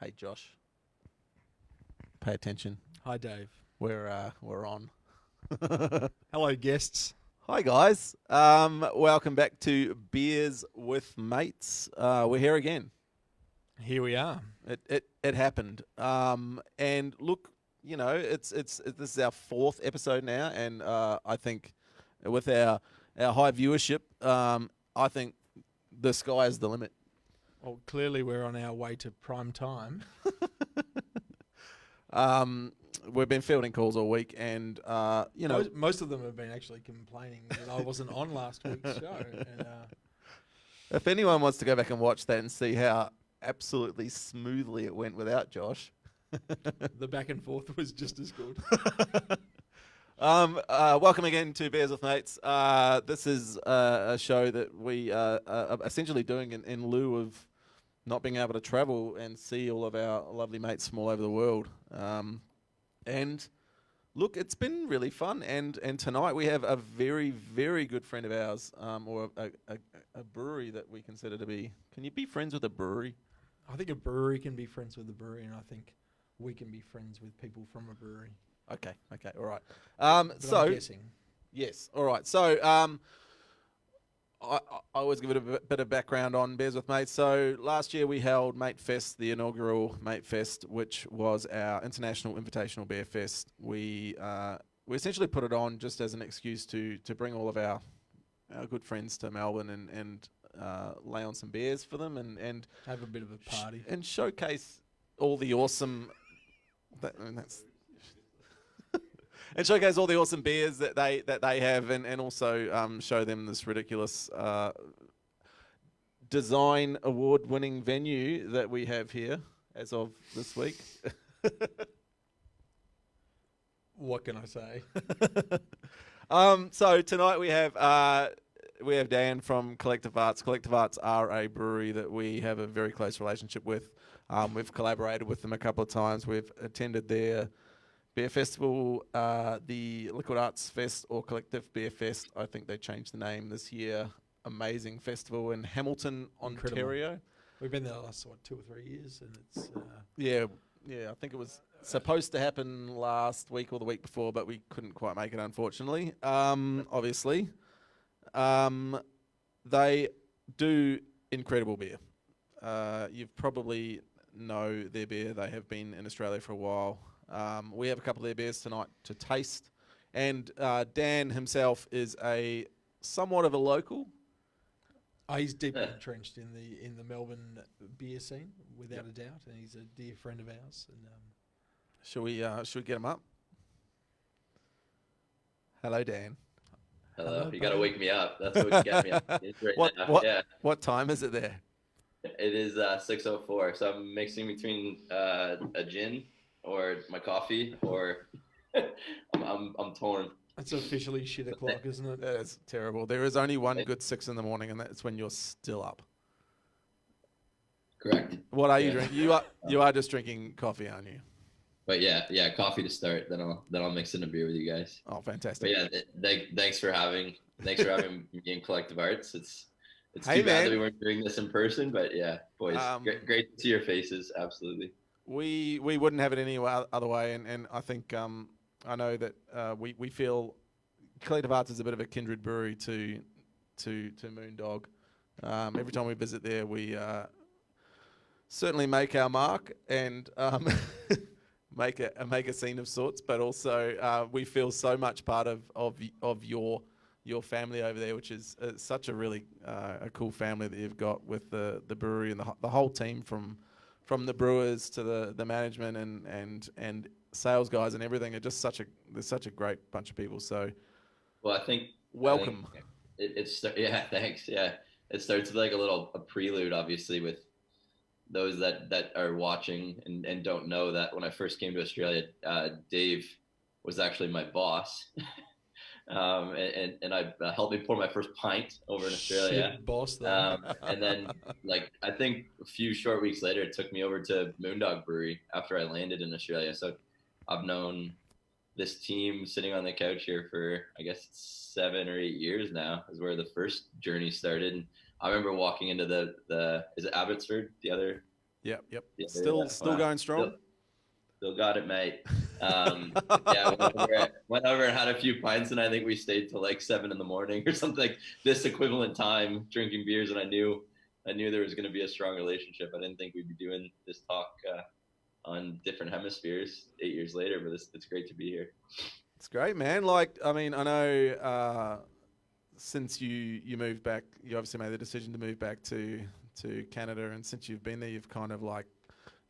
Hey Josh, pay attention. Hi, Dave. We're on. Hello, guests. Hi guys. Welcome back to Beers with Mates. We're here again. Here we are. It happened. And look, this is our fourth episode now, and I think with our high viewership, I think the sky is the limit. Well, clearly we're on our way to prime time. We've been fielding calls all week, and Most of them have been actually complaining that I wasn't on last week's show. And, if anyone wants to go back and watch that and see how absolutely smoothly it went without Josh, the back and forth was just as good. welcome again to Beers with Mates. This is a show that we are essentially doing in lieu of not being able to travel and see all of our lovely mates from all over the world. And look, it's been really fun. And tonight we have a very, very good friend of ours, or a brewery that we consider to be. Can you be friends with a brewery? I think a brewery can be friends with a brewery, and I think we can be friends with people from a brewery. Okay, all right. But I'm guessing. Yes, all right. So, I always give it a bit of background on Beers with Mates. So last year we held Mate Fest, the inaugural Mate Fest, which was our international invitational beer fest. We essentially put it on just as an excuse to bring all of our good friends to Melbourne and lay on some beers for them and Have a bit of a party. and showcase all the awesome. And showcase all the awesome beers that they have, and also show them this ridiculous design award-winning venue that we have here as of this week. What can I say? So tonight we have Dan from Collective Arts. Collective Arts are a brewery that we have a very close relationship with. We've collaborated with them a couple of times. We've attended their beer festival, the Liquid Arts Fest or Collective Beer Fest. I think they changed the name this year. Amazing festival in Hamilton, Incredible. Ontario. We've been there the last 2 or 3 years, and it's Yeah. I think it was supposed to happen last week or the week before, but we couldn't quite make it, unfortunately. Obviously, they do incredible beer. You've probably know their beer. They have been in Australia for a while. We have a couple of their beers tonight to taste, and Dan himself is a somewhat of a local. he's deeply entrenched in the Melbourne beer scene, without a doubt, and he's a dear friend of ours. And Should we get him up? Hello, Dan. Hello. Hello, You got to buddy. wake me up. That's what gets me up right now. Yeah, What time is it there? it is 6:04. So I'm mixing between a gin or my coffee, or I'm torn. it's officially shit o'clock, isn't it? That's terrible. There is only one good 6 in the morning, and that's when you're still up. Correct. What are you Yeah. drinking? You are just drinking coffee, aren't you? But yeah, coffee to start. Then I'll mix in a beer with you guys. Oh, But fantastic. yeah, thanks for having me in Collective Arts. It's Hey, too bad man. that we weren't doing this in person, but yeah, boys, great to see your faces. Absolutely. We wouldn't have it any other way, and I think I know that we feel Collective Arts is a bit of a kindred brewery to Moondog. Every time we visit there, we certainly make our mark and make a scene of sorts, but also we feel so much part of your family over there, which is such a really a cool family that you've got with the brewery and the whole team from the brewers to the management and sales guys and everything are just they're such a great bunch of people. So Well, I think welcome. yeah, thanks. Yeah, it starts with like a prelude, obviously, with those that are watching and don't know that when I first came to Australia, Dave was actually my boss. And I helped me pour my first pint over in Australia. Shit boss, though. And then, like, I think a few short weeks later, it took me over to Moondog Brewery after I landed in Australia. So I've known this team sitting on the couch here for, I guess, 7 or 8 years now, is where the first journey started. And I remember walking into the is it Abbotsford, the other Yep. Yeah, Still yeah. still Wow. going strong. Still got it, mate. Yeah, went over and had a few pints, and I think we stayed till like 7 in the morning or something like this equivalent time drinking beers. And I knew there was going to be a strong relationship. I didn't think we'd be doing this talk on different hemispheres 8 years later, but it's great to be here. It's great, man. Like, I mean, I know since you moved back, you obviously made the decision to move back to Canada, and since you've been there, you've kind of like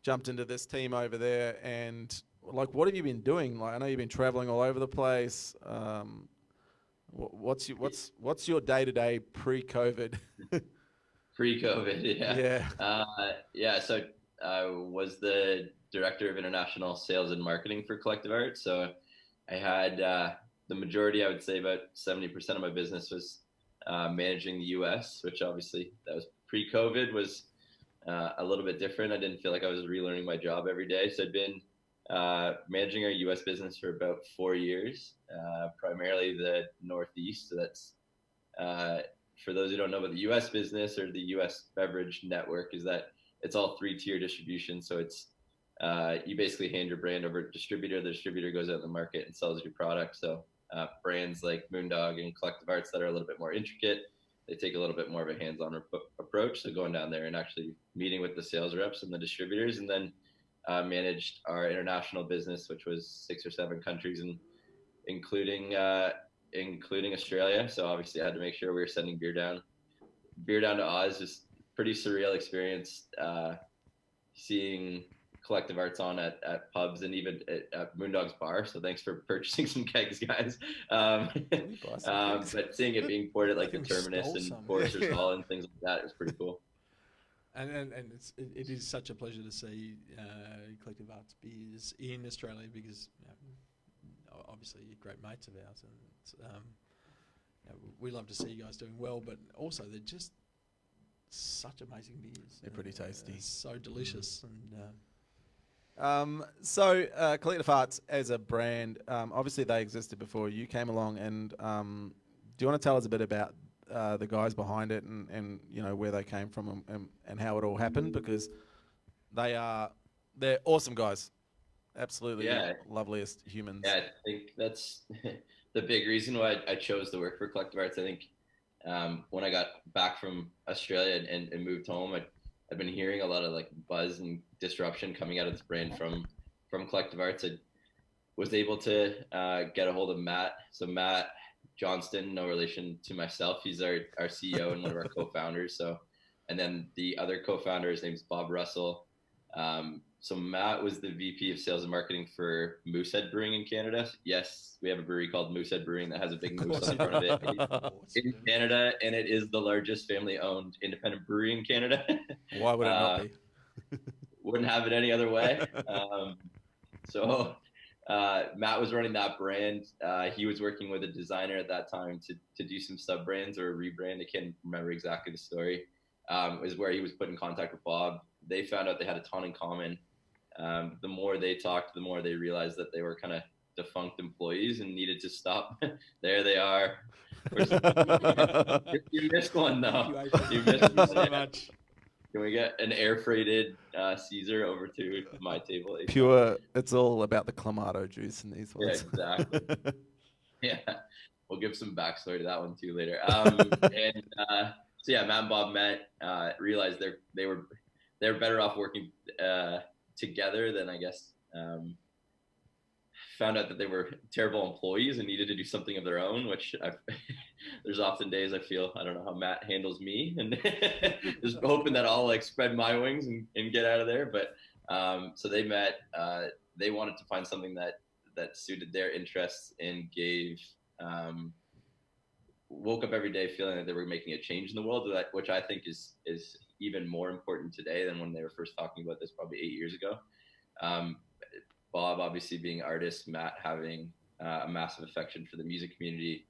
jumped into this team over there. And like, what have you been doing? Like, I know you've been traveling all over the place. What's your day to day pre-COVID? Pre-COVID, yeah. Yeah. Yeah, so I was the director of international sales and marketing for Collective Art. So I had the majority, I would say about 70% of my business was managing the US, which obviously that was pre-COVID, was a little bit different. I didn't feel like I was relearning my job every day. So I'd been managing our US business for about 4 years, primarily the Northeast. So that's for those who don't know about the US business or the US beverage network, is that it's all 3-tier distribution. So it's you basically hand your brand over to a distributor. The distributor goes out in the market and sells your product. So brands like Moondog and Collective Arts that are a little bit more intricate, they take a little bit more of a hands-on approach. So going down there and actually meeting with the sales reps and the distributors, and then managed our international business, which was 6 or 7 countries, and including Australia. So obviously I had to make sure we were sending beer down to Oz. Just pretty surreal experience, seeing Collective Arts on at pubs and even at Moondog's bar. So thanks for purchasing some kegs, guys. But seeing it being poured at like the Terminus and Forrester's Hall and things like that, it was pretty cool. And it is such a pleasure to see Collective Arts beers in Australia, because obviously you're great mates of ours, and we love to see you guys doing well, but also they're just such amazing beers. They're pretty tasty. So delicious. So Collective Arts as a brand, obviously they existed before you came along, and do you want to tell us a bit about the guys behind it, and you know where they came from, and how it all happened? Because they're awesome guys, absolutely loveliest humans. Yeah, I think that's the big reason why I chose to work for Collective Arts. I think when I got back from Australia and moved home, I've been hearing a lot of like buzz and disruption coming out of this brand from Collective Arts. I was able to get a hold of Matt. So Matt Johnston, no relation to myself. He's our CEO and one of our co-founders. So, and then the other co-founder, his name is Bob Russell. So Matt was the VP of sales and marketing for Moosehead Brewing in Canada. Yes, we have a brewery called Moosehead Brewing that has a big moose on the front of it in Canada, and it is the largest family-owned independent brewery in Canada. Why would it not be? Wouldn't have it any other way. So Matt was running that brand. He was working with a designer at that time to do some sub-brands or a rebrand. I can't remember exactly the story. Is where he was put in contact with Bob. They found out they had a ton in common. The more they talked, the more they realized that they were kind of defunct employees and needed to stop. There they are. You missed one though. You missed one so much. Can we get an air freighted Caesar over to my table? Pure. It's all about the Clamato juice in these ones. Yeah, exactly. Yeah, we'll give some backstory to that one too later. So yeah, Matt and Bob met, realized they're better off working together than, I guess, found out that they were terrible employees and needed to do something of their own, which there's often days I feel, I don't know how Matt handles me, and just hoping that I'll like spread my wings and get out of there. But so they met, they wanted to find something that suited their interests and woke up every day feeling that they were making a change in the world, which I think is even more important today than when they were first talking about this probably 8 years ago. Bob obviously being artist, Matt having a massive affection for the music community,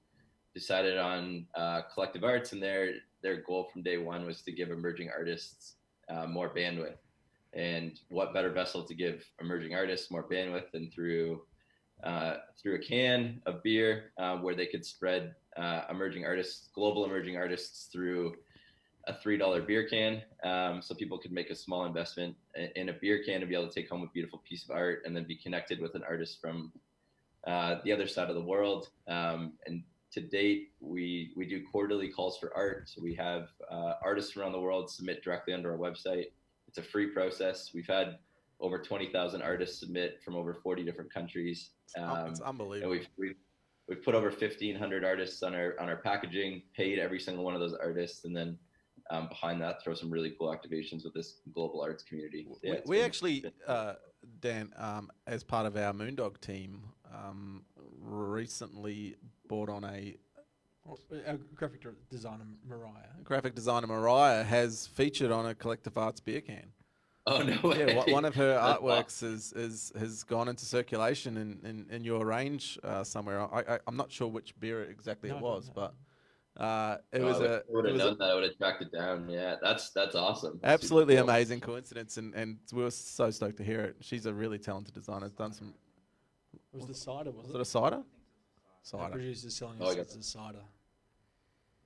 decided on Collective Arts, and their goal from day one was to give emerging artists more bandwidth. And what better vessel to give emerging artists more bandwidth than through a can of beer, where they could spread global emerging artists through a $3 beer can, so people could make a small investment in a beer can to be able to take home a beautiful piece of art and then be connected with an artist from the other side of the world. And to date, we do quarterly calls for art. So we have artists around the world submit directly under our website. It's a free process. We've had over 20,000 artists submit from over 40 different countries. It's unbelievable. And we've put over 1,500 artists on our packaging, paid every single one of those artists, and then behind that, throw some really cool activations with this global arts community. Yeah, we actually, Dan, as part of our Moondog team, recently brought on a graphic designer Mariah has featured on a Collective Arts beer can. Oh, no way. Yeah, one of her That's artworks has gone into circulation in your range somewhere. I'm not sure which beer exactly it was, but it was I would have known that. I would have tracked it down. Yeah, that's awesome. That's absolutely super cool. amazing coincidence, and we were so stoked to hear it. She's a really talented designer. Done some. It was the cider, Was it a cider? Cider. Producers selling Oh, us a cider.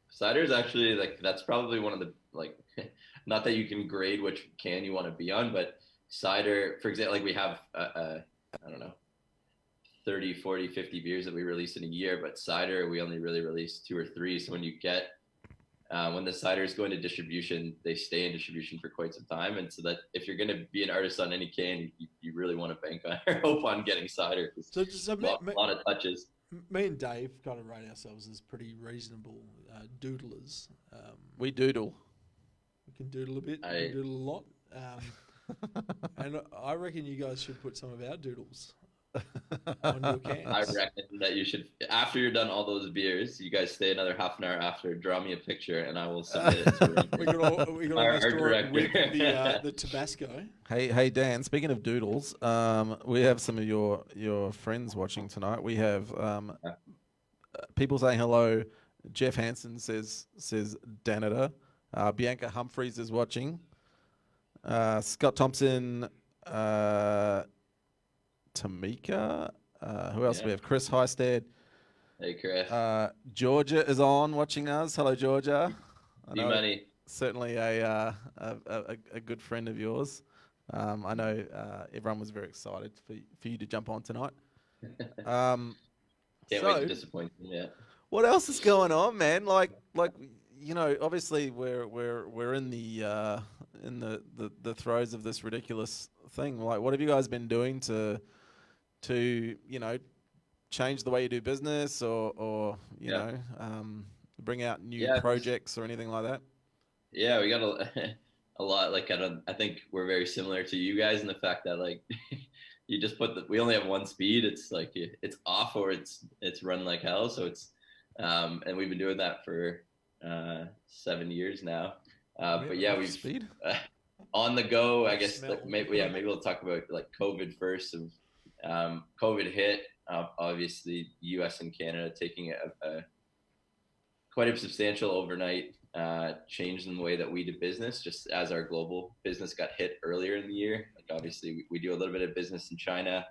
Cider is actually that's probably one of the not that you can grade which can you want to be on, but cider, for example, we have I don't know, 30, 40, 50 beers that we release in a year, but cider we only really release 2 or 3. So when you get when the ciders go into distribution, they stay in distribution for quite some time, and so that if you're going to be an artist on any can, you really want to bank on or hope on getting cider. So a lot of touches. Me and Dave kind of rate ourselves as pretty reasonable doodlers. We doodle. We can doodle a bit, we can doodle a lot. And I reckon you guys should put some of our doodles on your cans. I reckon that you should, after you're done all those beers, you guys stay another half an hour after, draw me a picture, and I will submit it to we can almost draw it with the Tabasco. Hey Dan, speaking of doodles, we have some of your friends watching tonight. We have people saying hello. Jeff Hansen says Danita. Bianca Humphreys is watching. Scott Thompson, Tamika. Who else do we have? Chris Heisted. Hey, Chris. Georgia is on watching us. Hello, Georgia. Money. Certainly a good friend of yours. I know everyone was very excited for you to jump on tonight. Can't wait to disappoint them. Yeah. What else is going on, man? Like obviously we're in the throes of this ridiculous thing. Like, what have you guys been doing to change the way you do business, or bring out new projects or anything like that? Yeah, we got a lot. I think we're very similar to you guys in the fact that you just we only have one speed. It's it's off or it's run like hell. So it's and we've been doing that for 7 years now. But yeah, we've speed on the go. I guess maybe we'll talk about COVID first. COVID hit, obviously US and Canada taking quite a substantial overnight change in the way that we do business, just as our global business got hit earlier in the year. Obviously we do a little bit of business in China.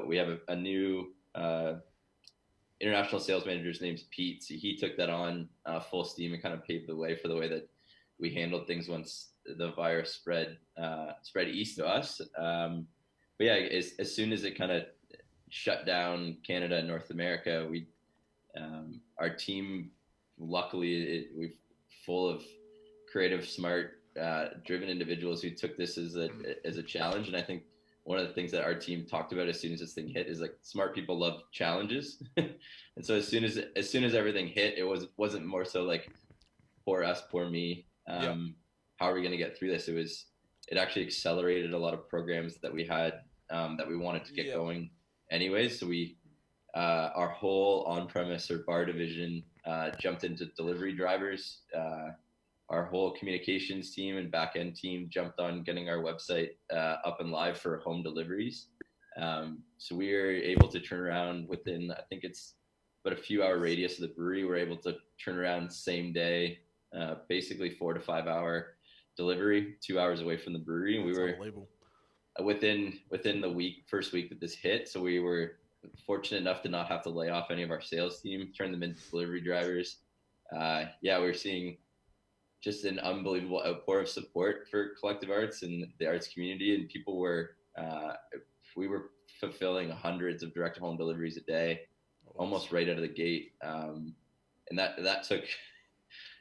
We have a new international sales manager. His name's Pete. So he took that on full steam and kind of paved the way for the way that we handled things once the virus spread east to us. But yeah, as soon as it kind of shut down Canada and North America, our team, luckily, we're full of creative, smart, driven individuals who took this as a challenge. And I think one of the things that our team talked about as soon as this thing hit is smart people love challenges. And so as soon as everything hit, it wasn't more so poor us, poor me. How are we going to get through this? It actually accelerated a lot of programs that we had that we wanted to get going anyways. So our whole on-premise or bar division jumped into delivery drivers. Our whole communications team and back-end team jumped on getting our website up and live for home deliveries. So we were able to turn around within, I think it's about a few hour radius of the brewery. We're able to turn around same day, basically 4 to 5 hour delivery, 2 hours away from the brewery. And we were within the first week that this hit. So we were fortunate enough to not have to lay off any of our sales team, turn them into delivery drivers. We're seeing just an unbelievable outpour of support for Collective Arts and the arts community, and people were we were fulfilling hundreds of direct home deliveries a day, almost right out of the gate, and that took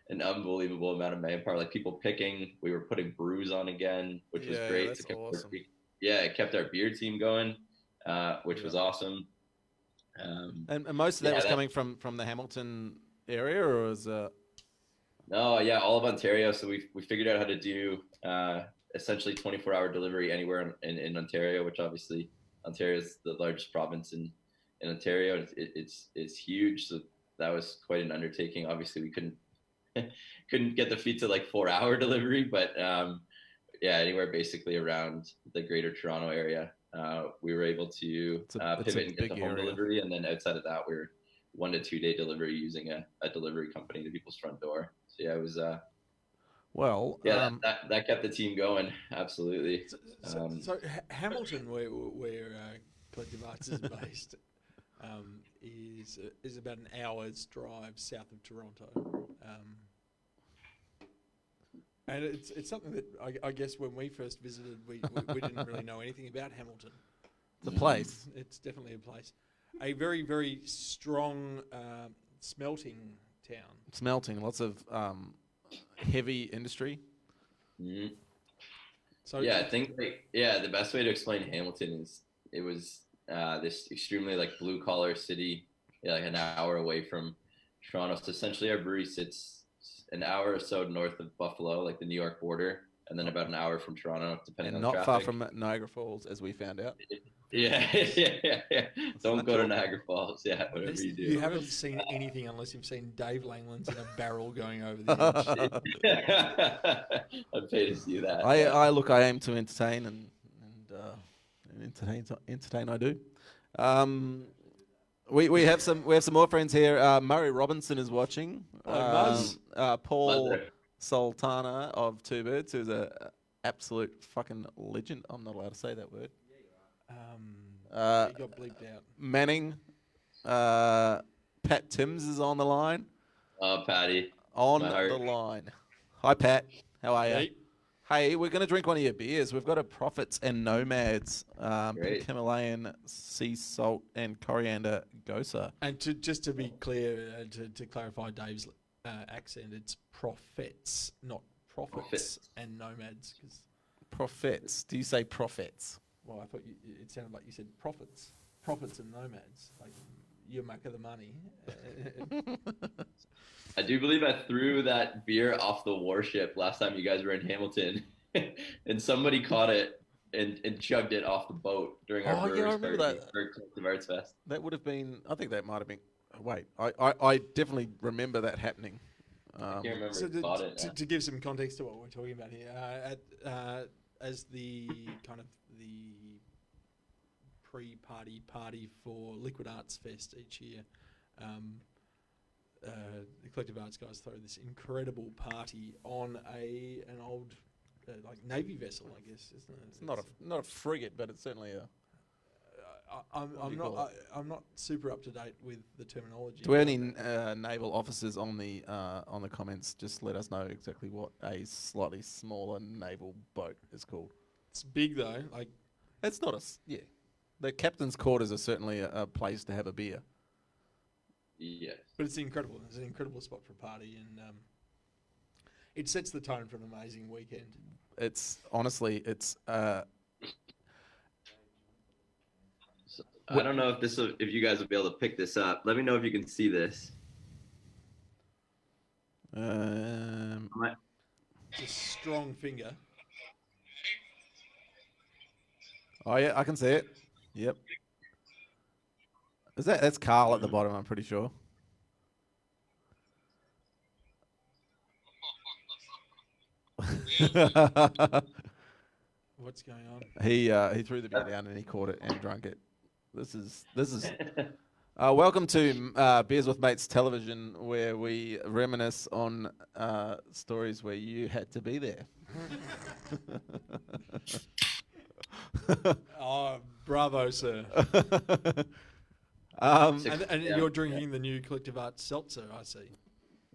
an unbelievable amount of manpower. Like people picking, we were putting brews on again, which was great. That's awesome. It kept our beer team going, which was awesome. And most of that was coming from the Hamilton area, or was No, yeah, all of Ontario. So we figured out how to do essentially 24-hour delivery anywhere in Ontario, which obviously Ontario is the largest province in Ontario. It's huge, so that was quite an undertaking. Obviously, we couldn't get the feet to like 4-hour delivery, but anywhere basically around the Greater Toronto area, we were able to pivot and get the home delivery, and then outside of that, we're 1 to 2 day delivery using a delivery company to people's front door. So yeah, it was that kept the team going. Absolutely. So Hamilton, where Collective Arts is based, is about an hour's drive south of Toronto, and it's something that I guess when we first visited, we didn't really know anything about Hamilton. It's a place. It's definitely a place. A very, very strong smelting town. Smelting, lots of heavy industry. Mm-hmm. So I think the best way to explain Hamilton is it was this extremely like blue collar city, like an hour away from Toronto. So essentially, our brewery sits an hour or so north of Buffalo, like the New York border, and then about an hour from Toronto, depending on traffic. Not far from Niagara Falls, as we found out. Yeah. Don't go to Niagara Falls. Yeah, whatever you do. You haven't seen anything unless you've seen Dave Langlands in a barrel going over the edge. I'd pay to see that. I aim to entertain and entertain. I do. We have some more friends here. Murray Robinson is watching. Paul Sultana of Two Birds, who's a absolute fucking legend. I'm not allowed to say that word. He got bleeped out. Manning, Pat Timms is on the line. Oh, Patty. On the line. Hi, Pat. How are you? Hey, we're going to drink one of your beers. We've got a Prophets and Nomads, Great. Himalayan sea salt and coriander Gose. And to be clear, to clarify Dave's accent, it's prophets, not prophets and nomads. Prophets. Do you say prophets? Well, I thought it sounded like you said prophets and nomads, like your muck of the money. I do believe I threw that beer off the warship last time you guys were in Hamilton, and somebody caught it and chugged it off the boat during our I remember that. Collective Arts Fest. That would have been. I think that might have been. Wait, I definitely remember that happening. I can't remember. So to give some context to what we're talking about here, as the kind of the pre-party for Liquid Arts Fest each year, the Collective Arts guys throw this incredible party on an old like Navy vessel, I guess, isn't it? It's not a frigate, but it's certainly a. I'm not super up to date with the terminology. Do we have any naval officers on the comments? Just let us know exactly what a slightly smaller naval boat is called. It's big though. Like it's not The captain's quarters are certainly a place to have a beer. Yes, but it's incredible. It's an incredible spot for a party, and it sets the tone for an amazing weekend. It's honestly, it's. I don't know if you guys will be able to pick this up. Let me know if you can see this. It's a strong finger. Oh yeah, I can see it. Yep. That's Carl at the bottom, I'm pretty sure. What's going on? He threw the beer down and he caught it and drank it. This is welcome to Beers with Mates television, where we reminisce on stories where you had to be there. Oh, bravo, sir. And you're drinking the new Collective Arts seltzer, I see.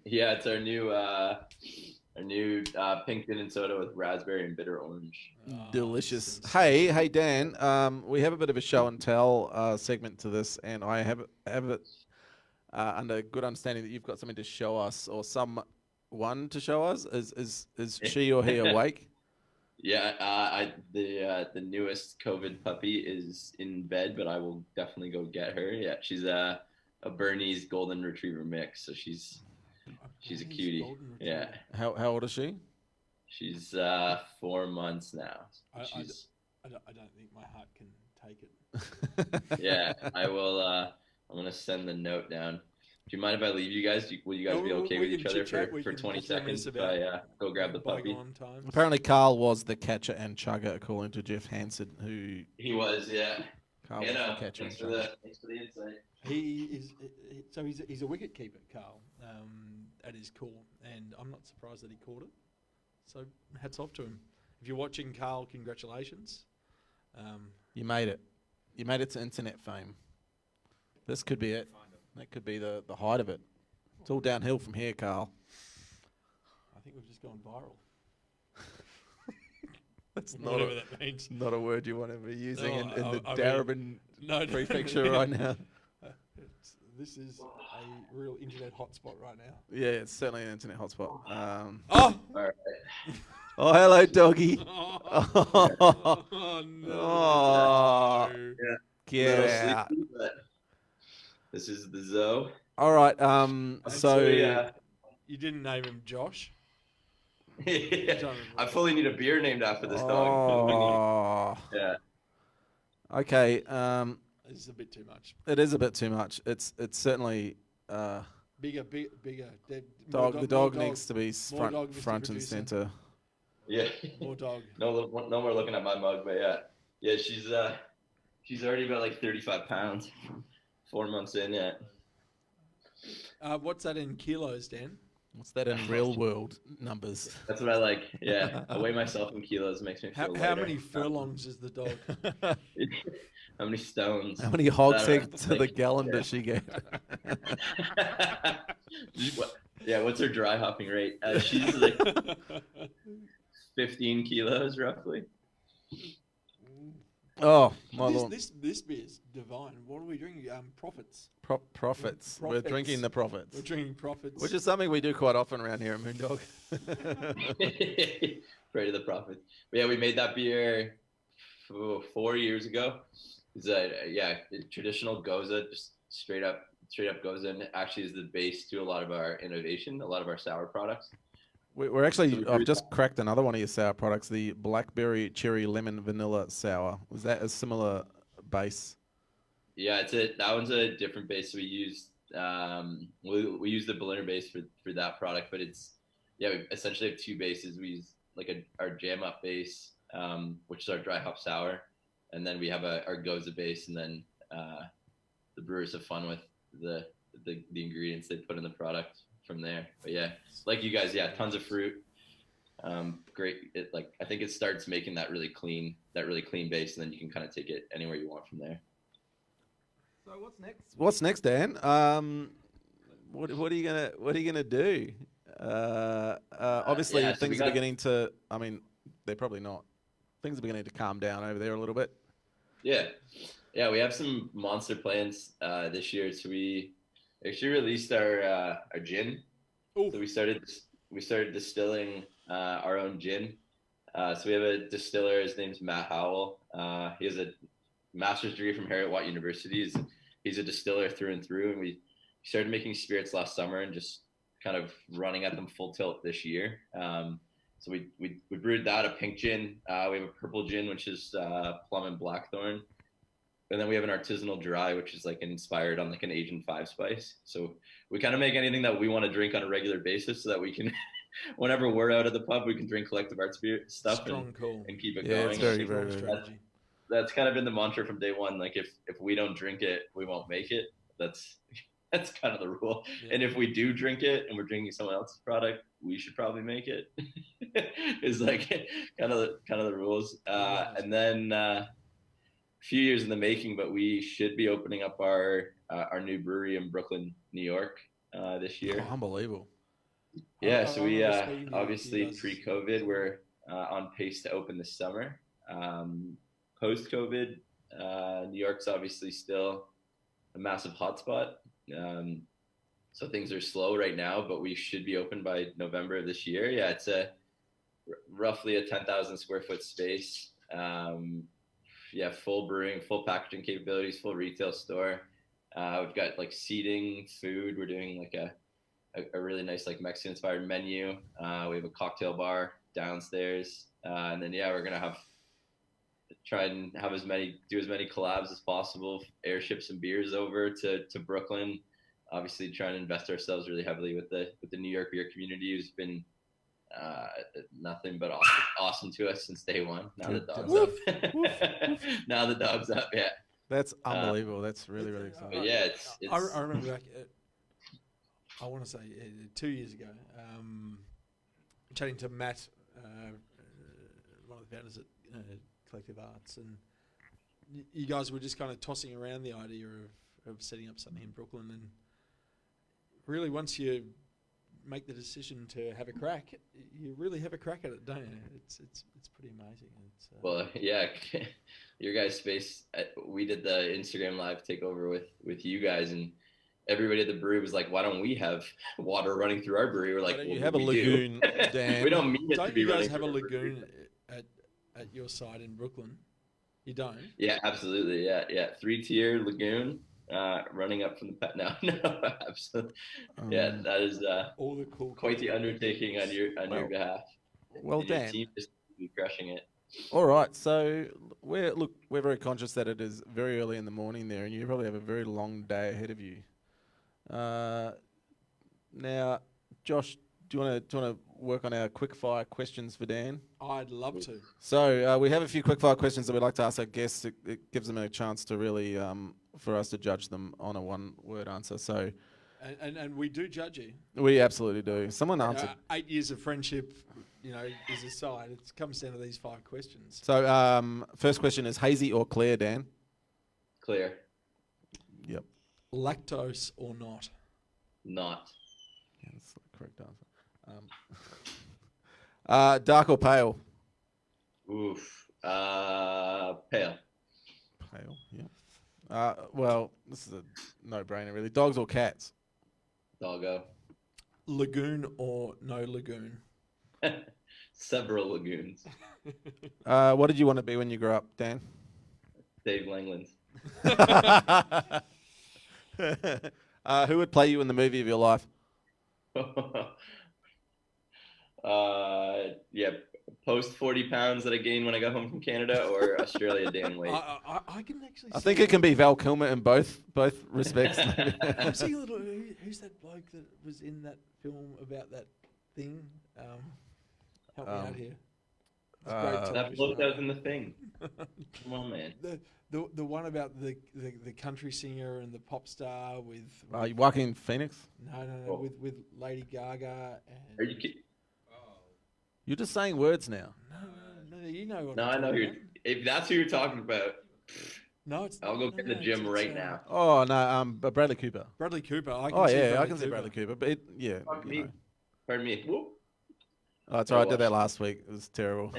Yeah, it's our new Our new pink gin and soda with raspberry and bitter orange. Delicious. Sensational. Hey, Dan. We have a bit of a show and tell segment to this, and I have it under good understanding that you've got something to show us, or someone to show us. Is she or he awake? Yeah, the newest COVID puppy is in bed, but I will definitely go get her. Yeah, she's a Bernese golden retriever mix, so she's a cutie. Yeah, How old is she? she's 4 months now. She's I don't think my heart can take it. yeah. I will. I'm gonna send the note down. Do you mind if I leave you guys? Will you guys be okay with each other for 20 seconds if I go grab the puppy? Times. Apparently, Carl was the catcher and chugger, according to Jeff Hansen, who He was, yeah. Carl was the catcher and Thanks for chugger. thanks for the insight. He's a wicket keeper, Carl. At his core, and I'm not surprised that he caught it. So hats off to him. If you're watching, Carl, congratulations. You made it. You made it to internet fame. This could be it. That could be the height of it. It's all downhill from here, Carl. I think we've just gone viral. That's not Whatever that means. not a word you want to be using in the I Darebin No, prefecture right now. This is a real internet hotspot right now. Yeah, it's certainly an internet hotspot. Oh! All right. Oh, hello, doggy. Oh, no. Oh, Yeah. get Little out. sleepy, but this is the Zoe. All right. Yeah. You didn't name him Josh? I fully need a beer named after this dog. Oh. Yeah. Okay. This is a bit too much. It is a bit too much. It's certainly Bigger. the dog needs to be More dog, Mr. front and Producer. center. Yeah. More dog. No more looking at my mug, but yeah. Yeah, she's already about like 35 pounds. 4 months in, yeah. What's that in kilos, Dan? What's that in real world numbers? That's what I like. Yeah. I weigh myself in kilos, makes me feel How lighter. many furlongs is the dog? How many stones? How many hogs I don't know. to the gallon does she get? What's her dry hopping rate? She's like 15 kilos roughly. Oh, my lord. This beer is divine. What are we drinking? Profits. Profits. We're drinking the profits. We're drinking profits. Which is something we do quite often around here at Moondog. Pray to the prophets. But yeah, we made that beer 4 years ago. It's traditional Gose, just straight up Gose, and actually is the base to a lot of our innovation, a lot of our sour products. We're actually, I've just cracked another one of your sour products, the blackberry cherry lemon vanilla sour. Was that a similar base? Yeah, that one's a different base. We used we use the Berliner base for that product, but we essentially have two bases. We use like our jam up base, which is our dry hop sour, and then we have our Gose base, and then the brewers have fun with the ingredients they put in the product from there. But yeah, like you guys, tons of fruit. Great. I think it starts making that really clean base, and then you can kind of take it anywhere you want from there. So what's next, Dan? What are you gonna do? Obviously things are beginning to. I mean, they're probably not. Things are beginning to calm down over there a little bit. Yeah. We have some monster plans this year. So we actually released our gin. Ooh. So we started distilling our own gin. So we have a distiller. His name's Matt Howell. He has a master's degree from Heriot-Watt University. He's a distiller through and through. And we started making spirits last summer and just kind of running at them full tilt this year. So we brewed that, a pink gin. We have a purple gin, which is plum and blackthorn. And then we have an artisanal dry, which is like inspired on like an Asian 5-spice. So we kind of make anything that we want to drink on a regular basis so that we can, whenever we're out of the pub, we can drink Collective Art spirit stuff and keep it going. Yeah, it's very, very, very. That's kind of been the mantra from day one. Like if we don't drink it, we won't make it. That's kind of the rule. Yeah. And if we do drink it and we're drinking someone else's product, we should probably make it. Is like kind of the rules. And then a few years in the making, but we should be opening up our new brewery in Brooklyn, New York, this year. Oh, unbelievable. Yeah, so we remember speaking to you obviously guys. pre-COVID, we're on pace to open this summer. Post-COVID, New York's obviously still a massive hotspot. Um, so things are slow right now, but we should be open by November of this year. Yeah, it's roughly a 10,000 square foot space. Yeah, full brewing, full packaging capabilities, full retail store. We've got like seating, food. We're doing like a really nice like Mexican inspired menu. We have a cocktail bar downstairs, and then yeah, we're gonna try and do as many collabs as possible. Airship some beers over to Brooklyn. Obviously, trying to invest ourselves really heavily with the New York beer community, who's been nothing but awesome to us since day one. Now the dog's up. Now the dog's up. Yeah, That's unbelievable. That's really, really exciting. but yeah, I remember back. I want to say 2 years ago, chatting to Matt, one of the founders at Collective Arts, and you guys were just kind of tossing around the idea of setting up something in Brooklyn, and really once you make the decision to have a crack, you really have a crack at it, don't you? It's pretty amazing. Well, yeah, your guys' space. We did the Instagram live takeover with you guys, and everybody at the brewery was like, "Why don't we have water running through our brewery?" We're like, Why don't well, you have a lagoon, Dan? We don't mean it to Don't be you guys running have a through our brewery. lagoon at your site in Brooklyn? You don't? Yeah, absolutely. Yeah. 3-tier lagoon running up from the pet. No, absolutely. Yeah, that is All the cool quite the undertaking on your behalf. Well, and your Dan. team just be crushing it. All right, so we're very conscious that it is very early in the morning there, and you probably have a very long day ahead of you. Now, Josh, do you want to work on our quick-fire questions for Dan? I'd love to. So we have a few quick-fire questions that we'd like to ask our guests. It gives them a chance to really, for us to judge them on a one-word answer. So And we do judge you. we absolutely do. Someone answered. 8 years of friendship, is aside, it comes down to these 5 questions. So first question is hazy or clear, Dan? Clear. Yep. Lactose or not? Not. Yeah, that's the correct answer. Dark or pale? Oof. Pale. Pale, yeah. Well, this is a no-brainer, really. Dogs or cats? Doggo. Lagoon or no lagoon? Several lagoons. What did you want to be when you grew up, Dan? Dave Langland. Who would play you in the movie of your life? Yeah, post 40 pounds that I gained when I got home from Canada, or Australia Dan weight. I can actually. I think it can be Val Kilmer in both respects. I'm seeing a little. Who's that bloke that was in that film about that thing? Help me out here. It's great That television, bloke right? was in the thing. Come on, man. The one about the country singer and the pop star with Joaquin Phoenix? no Oh. with Lady Gaga and Are you kidding? You're just saying words now. no you know what No, I I'm know talking who. about. If that's who you're talking about, No, it's I'll go get in the gym right now. Oh no, Bradley Cooper. Bradley Cooper. I can see Bradley Cooper, but yeah. Fuck you me. know. Pardon me. Whoop. Oh, that's all right. I did that last week. It was terrible.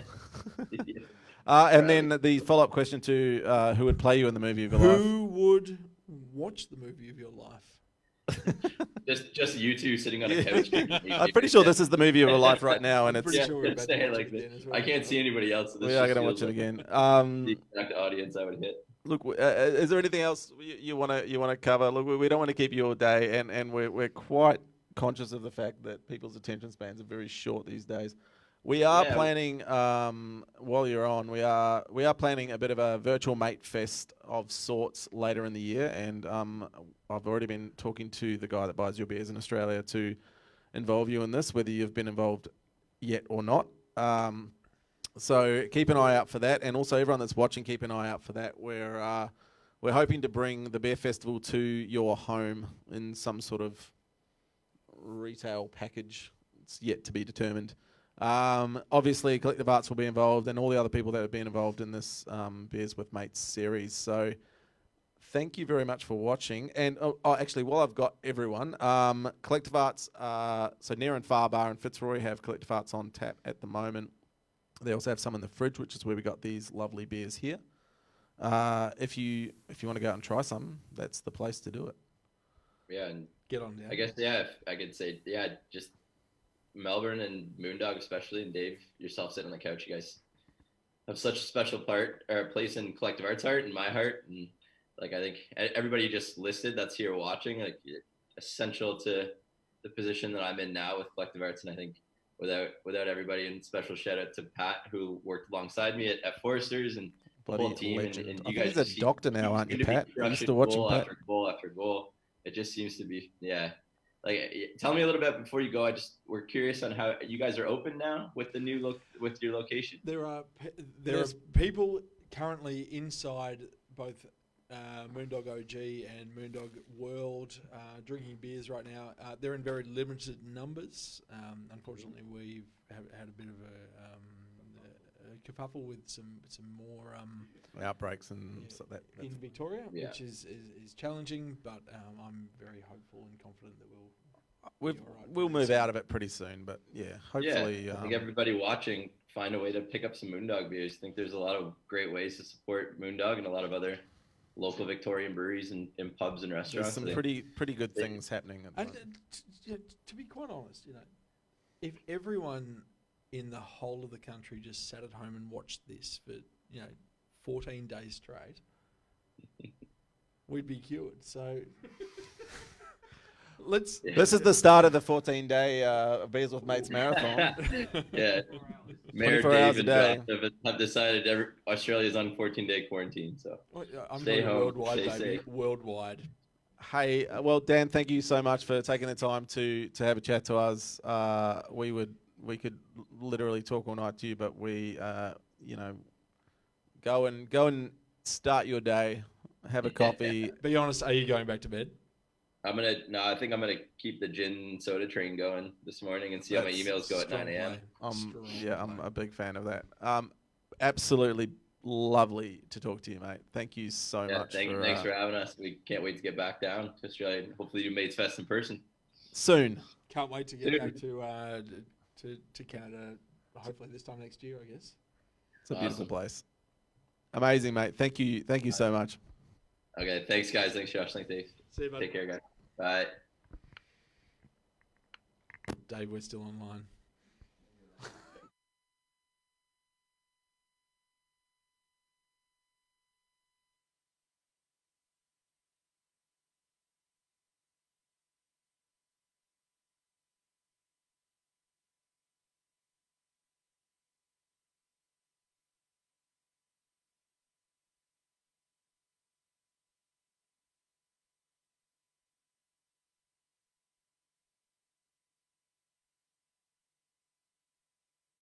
And then the follow-up question to who would play you in the movie of your life? Who would watch the movie of your life? Just you two sitting on a couch. I'm pretty sure this is the movie of your life right now, and I'm it's pretty sure we're just about to saying watch like it this. again as well. I can't see anybody else. So this we are just going to feels watch it like again. the exact audience I would hit. Look, is there anything else you want to cover? Look, we don't want to keep you all day, and we're quite conscious of the fact that people's attention spans are very short these days. We are planning, while you're on, we are planning a bit of a virtual mate fest of sorts later in the year, and I've already been talking to the guy that buys your beers in Australia to involve you in this, whether you've been involved yet or not. So keep an eye out for that, and also everyone that's watching, keep an eye out for that. We're hoping to bring the beer festival to your home in some sort of retail package. It's yet to be determined. Obviously, Collective Arts will be involved, and all the other people that have been involved in this Beers with Mates series. So thank you very much for watching. And actually, while I've got everyone, Collective Arts, so Near and Far Bar and Fitzroy have Collective Arts on tap at the moment. They also have some in the fridge, which is where we got these lovely beers here. If you want to go out and try some, that's the place to do it. Yeah, and Get on down. I guess if I could say just Melbourne and Moondog especially, and Dave yourself sitting on the couch, you guys have such a special place in Collective Arts heart, in my heart, and like I think everybody you just listed that's here watching, like essential to the position that I'm in now with Collective Arts, and I think without everybody, and special shout out to Pat who worked alongside me at Foresters and the whole team, and I you think guys he's a doctor now, aren't you, Pat? Are you still crushing watching goal Pat? after goal after goal. It just seems to be Like, tell me a little bit before you go. We're curious on how you guys are open now with the new with your location. There are people currently inside both Moondog OG and Moondog World drinking beers right now. They're in very limited numbers. Unfortunately, we've had a bit of a kerfuffle with some more Outbreaks and in Victoria, Yeah. which is challenging. But I'm very hopeful and confident that we'll move out of it pretty soon. But hopefully. I think everybody watching find a way to pick up some Moondog beers. I think there's a lot of great ways to support Moondog and a lot of other local Victorian breweries and pubs and restaurants. There's some pretty good things happening at the moment. To be quite honest, if everyone in the whole of the country just sat at home and watched this for 14 days straight, we'd be cured. So let's. This is the start of the 14-day Beers with Mates marathon. Yeah. Mayor 24 hours a Dave day. and Draft have decided Australia's on 14-day quarantine. So I'm stay going home, worldwide, stay baby. safe. Worldwide. Hey, well, Dan, thank you so much for taking the time to have a chat to us. We could literally talk all night to you, but we go and start your day, have a coffee. Be honest, are you going back to bed? I think I'm gonna keep the gin and soda train going this morning and see how my That's emails go at 9 a.m. I'm a big fan of that. Absolutely lovely to talk to you, mate. Thank you so much. Thanks for having us. We can't wait to get back down to Australia and hopefully do Mates Fest in person soon. Can't wait to get back to Canada. Hopefully this time next year, I guess. It's a beautiful place. Amazing, mate. Thank you so much. Okay, thanks guys. Thanks Josh. Thanks Dave. See you, buddy. Take care, guys. Bye. Dave, we're still online.